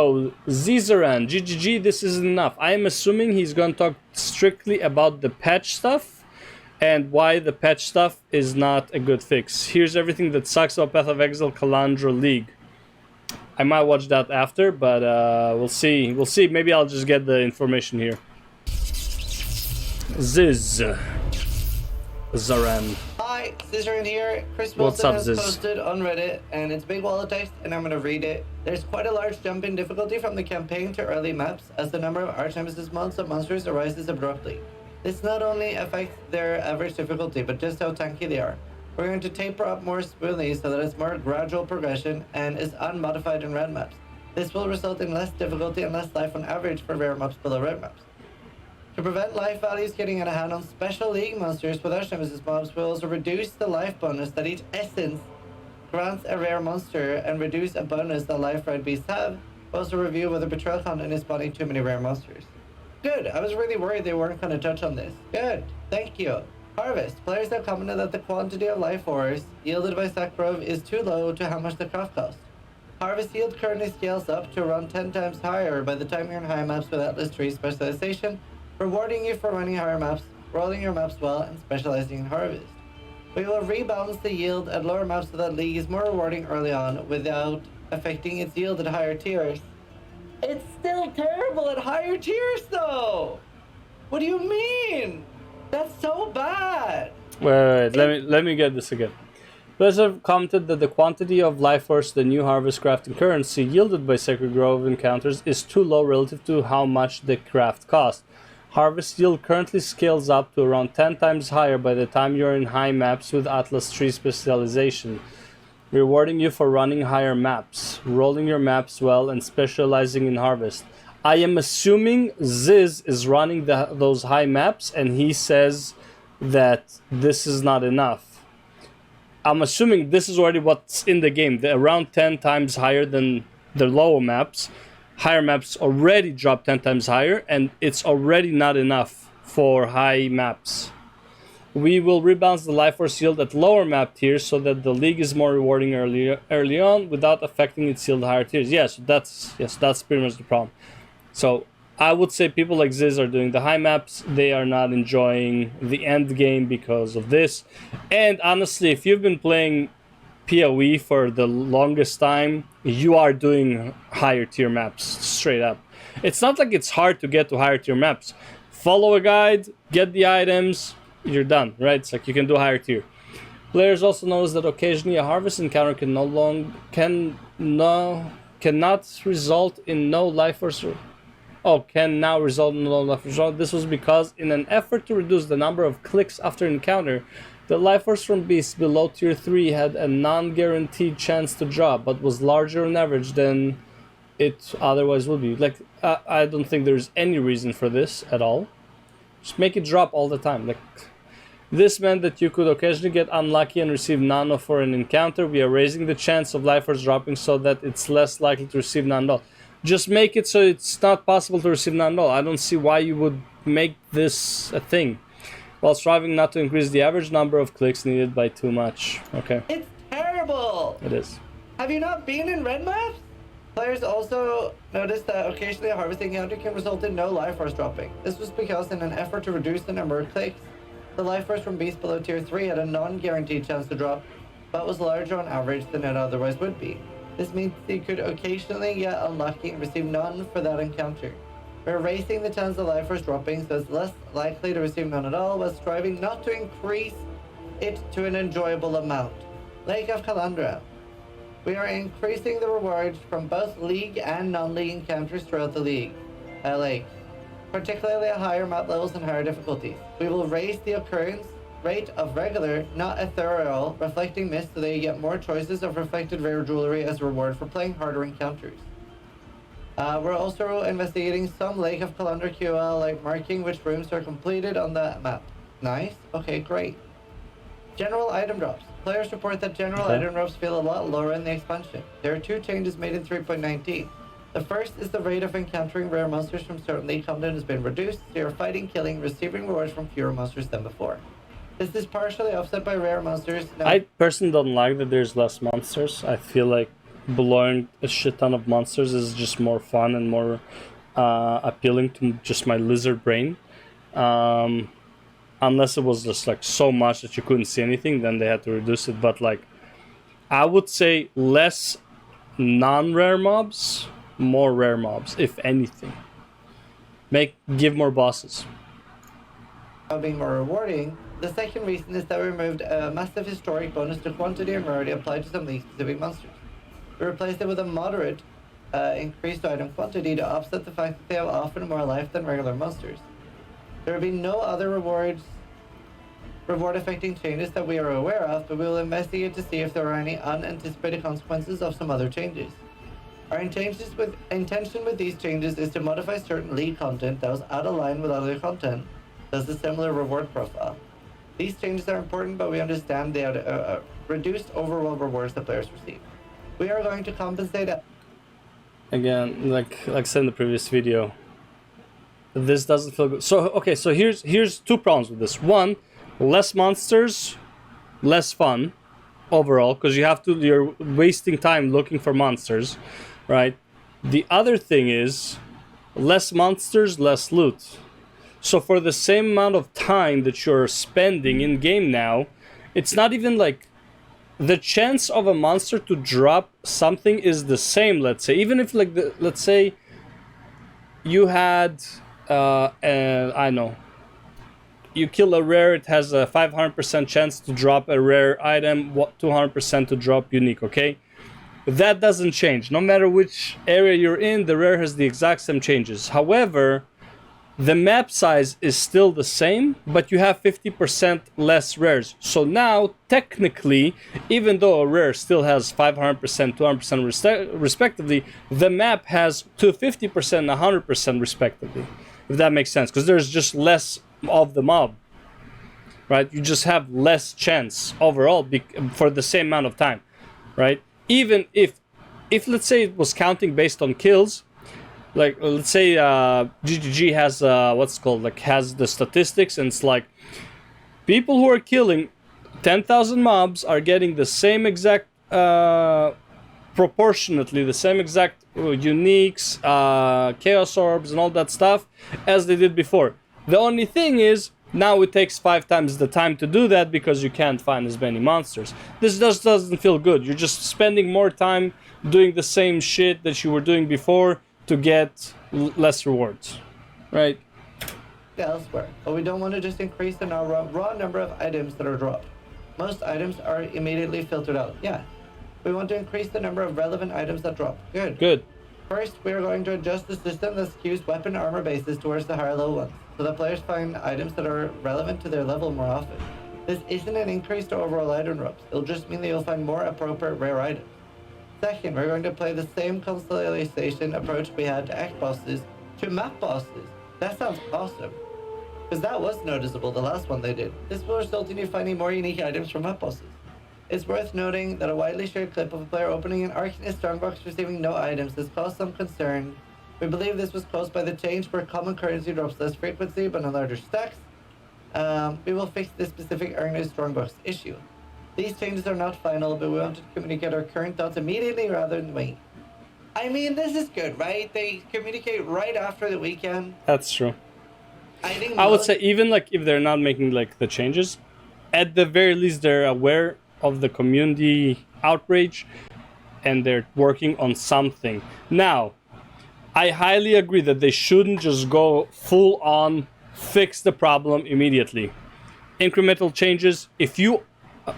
Oh, Zizaran, GGG, this isn't enough. I am assuming he's going to talk strictly about the patch stuff and why the patch stuff is not a good fix. Here's everything that sucks about Path of Exile Kalandra League. I might watch that after, but we'll see. We'll see. Maybe I'll just get the information here. Zizaran. Hi, Zizaran here. Chris What's Wilson up, has Ziz? posted on Reddit, and it's big wall of text, and I'm going to read it. There's quite a large jump in difficulty from the campaign to early maps, as the number of Arch-Nemesis mods of monsters arises abruptly. This not only affects their average difficulty, but just how tanky they are. We're going to taper up more smoothly so that it's more gradual progression and is unmodified in red maps. This will result in less difficulty and less life on average for rare maps below red maps. To prevent life values getting out of hand on special league monsters with Arch-Nemesis mobs, we'll also reduce the life bonus that each essence grants a rare monster and reduce a bonus that life red beasts have. We'll also review whether betrayal content is spawning too many rare monsters. Good, I was really worried they weren't going to touch on this. Good, thank you. Harvest. Players have commented that the quantity of life ores yielded by Sakharov is too low to how much the craft costs. Harvest yield currently scales up to around 10 times higher by the time you're in higher maps with Atlas Tree specialization, rewarding you for running higher maps, rolling your maps well, and specializing in harvest. We will rebalance the yield at lower maps so that League is more rewarding early on without affecting its yield at higher tiers. It's still terrible at higher tiers though! What do you mean? That's so bad! Wait, let me get this again. Players have commented that the quantity of life force the new harvest crafting currency yielded by Sacred Grove encounters is too low relative to how much the craft cost. Harvest yield currently scales up to around 10 times higher by the time you're in high maps with Atlas Tree specialization, rewarding you for running higher maps, rolling your maps well, and specializing in harvest. I am assuming Ziz is running those high maps and he says that this is not enough. I'm assuming this is already what's in the game. They're around 10 times higher than the lower maps. Higher maps already drop 10 times higher, and it's already not enough for high maps. We will rebalance the life force yield at lower map tiers so that the league is more rewarding early on without affecting its yield higher tiers. Yes, that's pretty much the problem. So I would say people like Ziz are doing the high maps. They are not enjoying the end game because of this. And honestly, if you've been playing PoE for the longest time, you are doing higher tier maps, straight up. It's not like it's hard to get to higher tier maps. Follow a guide, get the items, you're done, right? It's like you can do higher tier. Players also notice that occasionally a harvest encounter cannot result in no life force. Can now result in no life force. This was because in an effort to reduce the number of clicks after encounter, the life force from beasts below tier 3 had a non-guaranteed chance to drop, but was larger on average than it otherwise would be. Like, I don't think there's any reason for this at all. Just make it drop all the time. Like, this meant that you could occasionally get unlucky and receive nano for an encounter. We are raising the chance of life force dropping so that it's less likely to receive none at all. Just make it so it's not possible to receive none at all. I don't see why you would make this a thing, while striving not to increase the average number of clicks needed by too much. Okay. It's terrible! It is. Have you not been in red maps? Players also noticed that occasionally a harvesting encounter can result in no life force dropping. This was because in an effort to reduce the number of clicks, the life force from beasts below tier 3 had a non-guaranteed chance to drop, but was larger on average than it otherwise would be. This means you could occasionally get unlucky and receive none for that encounter. We're raising the chance of life force dropping so it's less likely to receive none at all, while striving not to increase it to an enjoyable amount. Lake of Kalandra. We are increasing the rewards from both league and non-league encounters throughout the lake, particularly at higher map levels and higher difficulties. We will raise the occurrence rate of regular, not ethereal, reflecting mist so that you get more choices of reflected rare jewelry as a reward for playing harder encounters. We're also investigating some Lake of Kalandra QL, like marking which rooms are completed on the map. Nice. Okay, great. General item drops. Players report that general item drops feel a lot lower in the expansion. There are two changes made in 3.19. The first is the rate of encountering rare monsters from certain league content has been reduced, so you're fighting, killing, receiving rewards from fewer monsters than before. This is partially offset by rare monsters. I personally don't like that there's less monsters. I feel like blowing a shit ton of monsters is just more fun and more appealing to just my lizard brain. Unless it was just like so much that you couldn't see anything, then they had to reduce it. But like, I would say less non-rare mobs, more rare mobs, if anything. Give more bosses. Being more rewarding, the second reason is that we removed a massive historic bonus to quantity and rarity applied to some league-specific monsters. We replaced it with a moderate increased item quantity to offset the fact that they have often more life than regular monsters. There will be no other reward-affecting changes that we are aware of, but we will investigate to see if there are any unanticipated consequences of some other changes. Our intention with these changes is to modify certain league content that was out of line with other content that has a similar reward profile. These changes are important, but we understand they are reduced overall rewards that players receive. We are going to compensate. Again, like I said in the previous video, this doesn't feel good. So okay, so here's two problems with this. One, less monsters, less fun overall, because you're wasting time looking for monsters, right? The other thing is less monsters, less loot. So for the same amount of time that you're spending in game now, it's not even like the chance of a monster to drop something is the same, let's say. Even if like let's say you had I know, you kill a rare, it has a 500% chance to drop a rare item, 200% to drop unique, okay? That doesn't change. No matter which area you're in, the rare has the exact same changes. However, the map size is still the same, but you have 50% less rares. So now, technically, even though a rare still has 500%, 200% respectively, the map has 250% and 100% respectively. If that makes sense, because there's just less of the mob, right? You just have less chance overall for the same amount of time, right? Even if let's say it was counting based on kills, like let's say GGG has has the statistics, and it's like people who are killing 10,000 mobs are getting the same exact proportionately the same exact uniques, chaos orbs and all that stuff as they did before. The only thing is now it takes 5 times the time to do that because you can't find as many monsters. This just doesn't feel good. You're just spending more time doing the same shit that you were doing before to get less rewards, right? Elsewhere, but we don't want to just increase the raw number of items that are dropped. Most items are immediately filtered out. Yeah. We want to increase the number of relevant items that drop. Good. First, we are going to adjust the system that skews weapon armor bases towards the higher level ones, so that players find items that are relevant to their level more often. This isn't an increase to overall item drops. It'll just mean that you'll find more appropriate rare items. Second, we're going to play the same constellation approach we had to act bosses to map bosses. That sounds awesome. Because that was noticeable, the last one they did. This will result in you finding more unique items from map bosses. It's worth noting that a widely shared clip of a player opening an Arcanist strongbox receiving no items has caused some concern. We believe this was caused by the change where common currency drops less frequency but in larger stacks. We will fix this specific Arcanist strongbox issue. These changes are not final, but we want to communicate our current thoughts immediately rather than wait. I mean, this is good, right? They communicate right after the weekend. That's true. I would say even like if they're not making like the changes, at the very least they're aware of the community outrage and they're working on something. Now, I highly agree that they shouldn't just go full on fix the problem immediately. Incremental changes, if you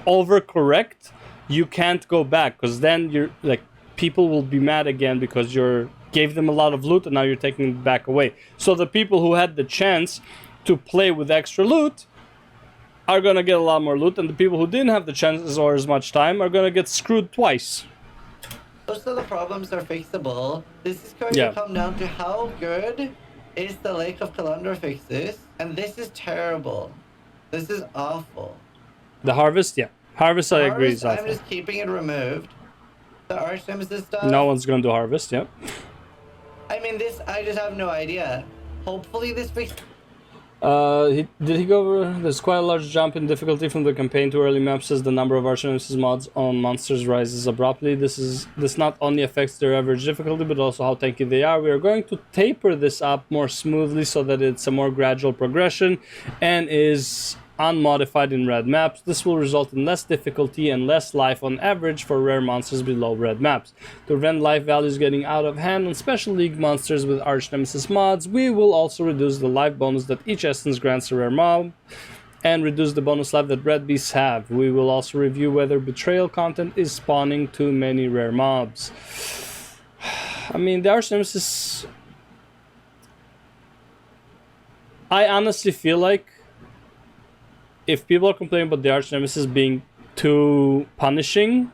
overcorrect, you can't go back, because then you're like people will be mad again because you gave them a lot of loot and now you're taking it back away. So the people who had the chance to play with extra loot are gonna get a lot more loot, and the people who didn't have the chances or as much time are gonna get screwed twice. Most of the problems are fixable. This is going to come down to how good is the Lake of Kalandra fixes, and this is terrible. This is awful. The harvest, harvest, I agree, is awful. I'm just keeping it removed. The Arch Nemesis stuff. No one's gonna do harvest, I mean, this, I just have no idea. Hopefully this fix. Did he go over? There's quite a large jump in difficulty from the campaign to early maps as the number of arch nemesis mods on monsters rises abruptly. This not only affects their average difficulty, but also how tanky they are. We are going to taper this up more smoothly so that it's a more gradual progression and is unmodified in red maps. This will result in less difficulty and less life on average for rare monsters below red maps. To prevent life values getting out of hand on special league monsters with arch nemesis mods, we will also reduce the life bonus that each essence grants a rare mob and reduce the bonus life that red beasts have. We will also review whether betrayal content is spawning too many rare mobs. I mean, the arch nemesis, I honestly feel like if people are complaining about the arch nemesis being too punishing,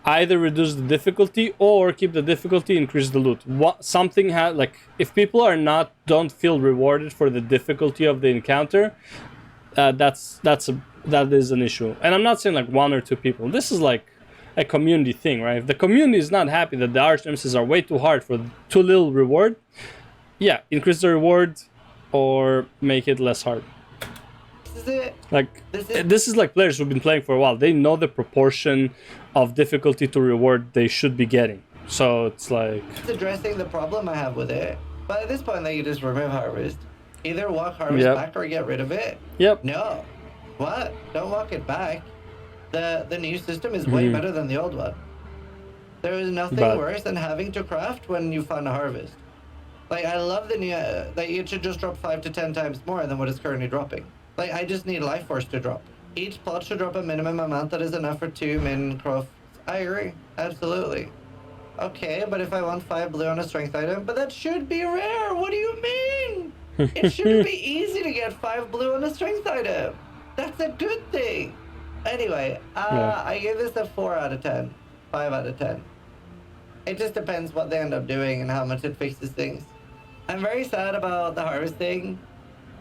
either reduce the difficulty or keep the difficulty, increase the loot. Something like if people don't feel rewarded for the difficulty of the encounter, that is an issue. And I'm not saying like one or two people. This is like a community thing, right? If the community is not happy that the arch nemesis are way too hard for too little reward, yeah, increase the reward or make it less hard. This is like players who've been playing for a while. They know the proportion of difficulty to reward they should be getting. So it's like it's addressing the problem I have with it. But at this point, you just remove harvest. Either walk harvest back or get rid of it. Yep. No. What? Don't walk it back. The new system is way better than the old one. There is nothing worse than having to craft when you find a harvest. Like, I love the new that it should just drop 5 to 10 times more than what it's currently dropping. Like, I just need Life Force to drop. Each plot should drop a minimum amount that is enough for 2 min crafts. I agree. Absolutely. Okay, but if I want 5 blue on a strength item, but that should be rare. What do you mean? It should be easy to get 5 blue on a strength item. That's a good thing. Anyway, I give this a 4 out of 10. 5 out of 10. It just depends what they end up doing and how much it fixes things. I'm very sad about the harvest thing.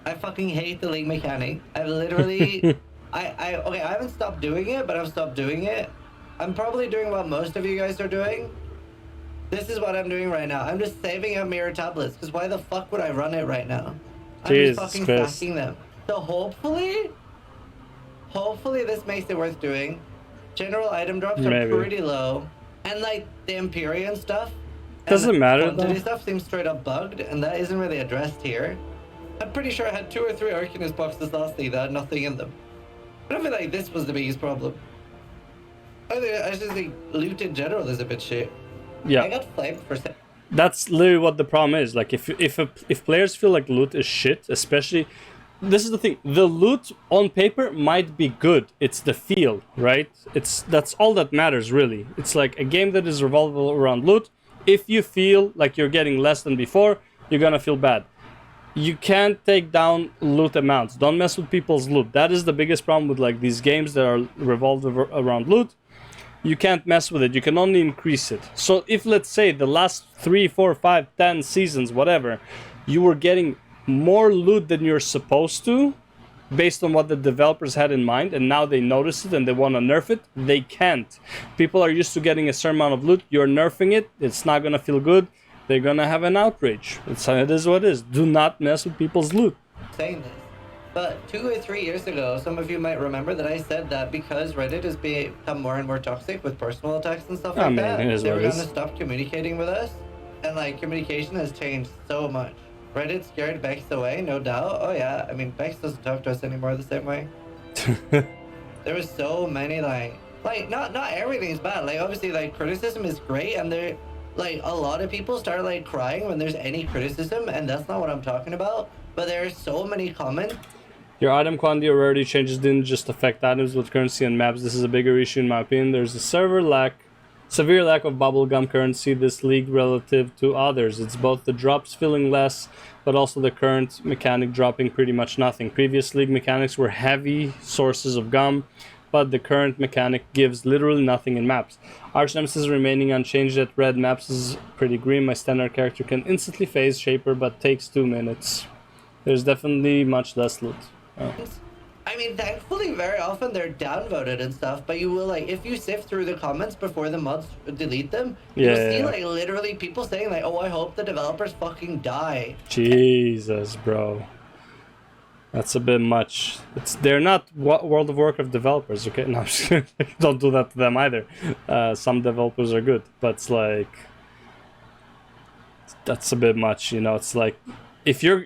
I fucking hate the league mechanic. I've literally... I haven't stopped doing it, but I've stopped doing it. I'm probably doing what most of you guys are doing. This is what I'm doing right now. I'm just saving up mirror tablets, because why the fuck would I run it right now? I'm just fucking stacking them. So hopefully this makes it worth doing. General item drops are pretty low. And like the Empyrean stuff, doesn't matter though. Stuff seems straight up bugged, and that isn't really addressed here. I'm pretty sure I had 2 or 3 Arcanist boxes last league that had nothing in them. I don't feel like this was the biggest problem. I just think loot in general is a bit shit. Yeah. I got flamed for That's literally what the problem is. Like if players feel like loot is shit, especially, this is the thing. The loot on paper might be good. It's the feel, right? That's all that matters really. It's like a game that is revolved around loot. If you feel like you're getting less than before, you're gonna feel bad. You can't take down loot amounts. Don't mess with people's loot. That is the biggest problem with like these games that are revolved around loot. You can't mess with it. You can only increase it. So if, let's say, the last 3, 4, 5, 10 seasons, whatever, you were getting more loot than you're supposed to, based on what the developers had in mind, and now they notice it and they want to nerf it, they can't. People are used to getting a certain amount of loot. You're nerfing it. It's not going to feel good. They're going to have an outrage. It is what it is. Do not mess with people's loot. Saying this. But 2 or 3 years ago, some of you might remember that I said that because Reddit has become more and more toxic with personal attacks and stuff like that, they were going to stop communicating with us. And like, communication has changed so much. Reddit scared Bex away, no doubt. Oh yeah, I mean, Bex doesn't talk to us anymore the same way. There was so many like not everything's bad. Like obviously like criticism is great, and there like a lot of people start like crying when there's any criticism, and that's not what I'm talking about. But there are so many comments. Your item quantity or rarity changes didn't just affect items with currency and maps. This is a bigger issue in my opinion. There's a severe lack of bubblegum currency this league relative to others. It's both the drops feeling less, but also the current mechanic dropping pretty much nothing. Previous league mechanics were heavy sources of gum, but the current mechanic gives literally nothing in maps. Arch Nemesis remaining unchanged at red maps is pretty grim. My standard character can instantly phase Shaper, but takes 2 minutes. There's definitely much less loot. Oh. I mean, thankfully, very often they're downvoted and stuff, but you will, like, if you sift through the comments before the mods delete them, you'll see, like, literally people saying, like, oh, I hope the developers fucking die. Jesus, bro. That's a bit much. They're not World of Warcraft developers, okay? No, I'm just kidding. Don't do that to them either. Some developers are good, but it's like that's a bit much, you know. It's like if you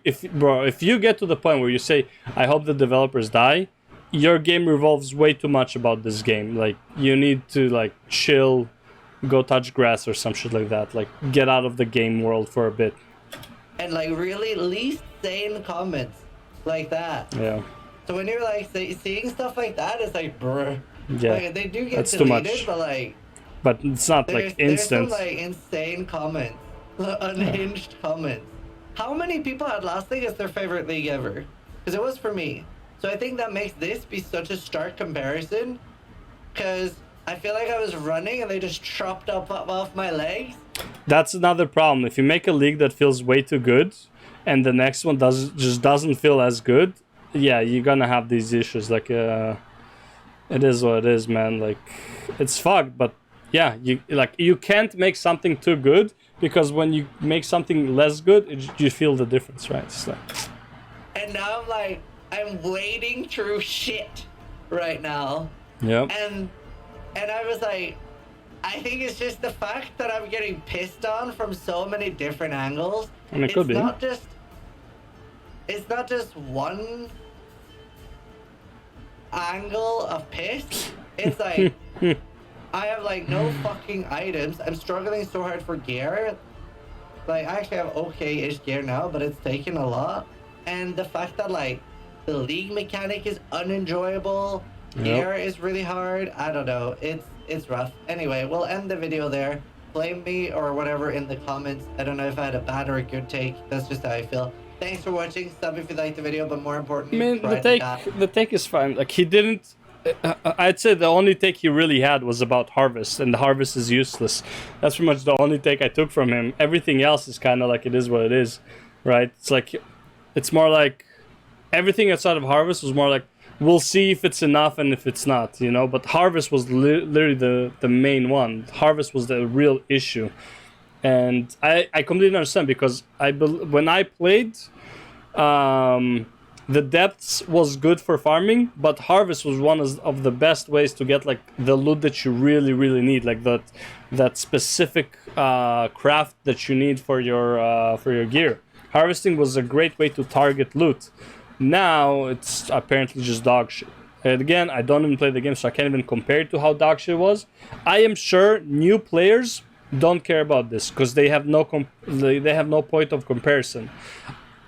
get to the point where you say, "I hope the developers die," your game revolves way too much about this game. Like you need to like chill, go touch grass or some shit like that. Like get out of the game world for a bit. And like really least sane comments like that. Yeah. So when you're like seeing stuff like that, it's like, bruh. Yeah. Like, they do get That's deleted, too much. but like. But it's not like instant. There's some like insane comments, unhinged comments. How many people had Last League as their favorite league ever? Because it was for me. So I think that makes this be such a stark comparison. Because I feel like I was running and they just chopped up off my legs. That's another problem. If you make a league that feels way too good, and the next one doesn't feel as good, yeah, you're gonna have these issues. Like, it is what it is, man. Like, it's fucked. But yeah, you can't make something too good because when you make something less good, you feel the difference, right? It's like... And now I'm wading through shit right now. Yeah. And I was like, I think it's just the fact that I'm getting pissed on from so many different angles. And it could be. It's not just one angle of piss. It's like I have like no fucking items. I'm struggling so hard for gear. Like I actually have okay-ish gear now, but it's taken a lot. And the fact that like the league mechanic is unenjoyable. Yep. Gear is really hard. I don't know. It's rough. Anyway, we'll end the video there. Blame me or whatever in the comments. I don't know if I had a bad or a good take. That's just how I feel. Thanks for watching. Sub if you liked the video, but more importantly, I mean, the take is fine. Like he didn't. I'd say the only take he really had was about Harvest, and the Harvest is useless. That's pretty much the only take I took from him. Everything else is kind of like it is what it is, right? It's like, it's more like everything outside of Harvest was more like we'll see if it's enough and if it's not, you know. But Harvest was literally the main one. Harvest was the real issue. And I completely understand because when I played, the depths was good for farming, but Harvest was one of the best ways to get like the loot that you really need, like that specific craft that you need for your gear. Harvesting was a great way to target loot. Now it's apparently just dog shit. And again, I don't even play the game, so I can't even compare it to how dog shit was. I am sure new players don't care about this because they have no point of comparison.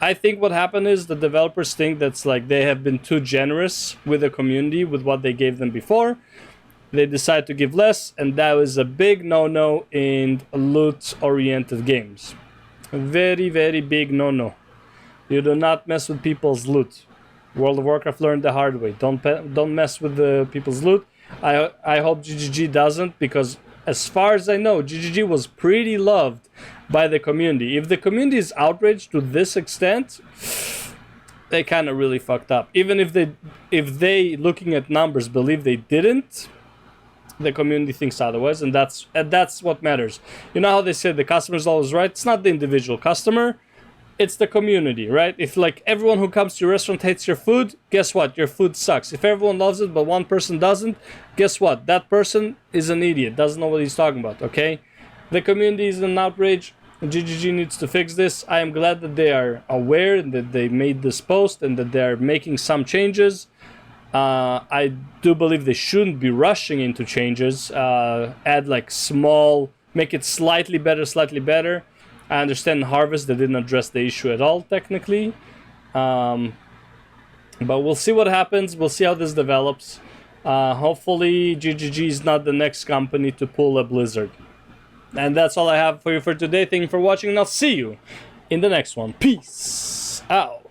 I think what happened is the developers think that's like they have been too generous with the community with what they gave them before. They decide to give less, and that was a big no-no in loot-oriented games. A very big no-no. You do not mess with people's loot. World of Warcraft learned the hard way. Don't mess with the people's loot. I hope GGG doesn't, because as far as I know, GGG was pretty loved by the community. If the community is outraged to this extent, they kind of really fucked up. Even if they looking at numbers believe they didn't, the community thinks otherwise, and that's what matters. You know how they say the customer's always right? It's not the individual customer, it's the community, right? If like everyone who comes to your restaurant hates your food, guess what? Your food sucks. If everyone loves it but one person doesn't, guess what? That person is an idiot, doesn't know what he's talking about, okay? The community is in outrage. GGG needs to fix this. I am glad that they are aware that they made this post and that they are making some changes. I do believe they shouldn't be rushing into changes. Add like small, make it slightly better. I understand Harvest, they didn't address the issue at all, technically. But we'll see what happens. We'll see how this develops. Hopefully, GGG is not the next company to pull a Blizzard. And that's all I have for you for today. Thank you for watching, and I'll see you in the next one. Peace out.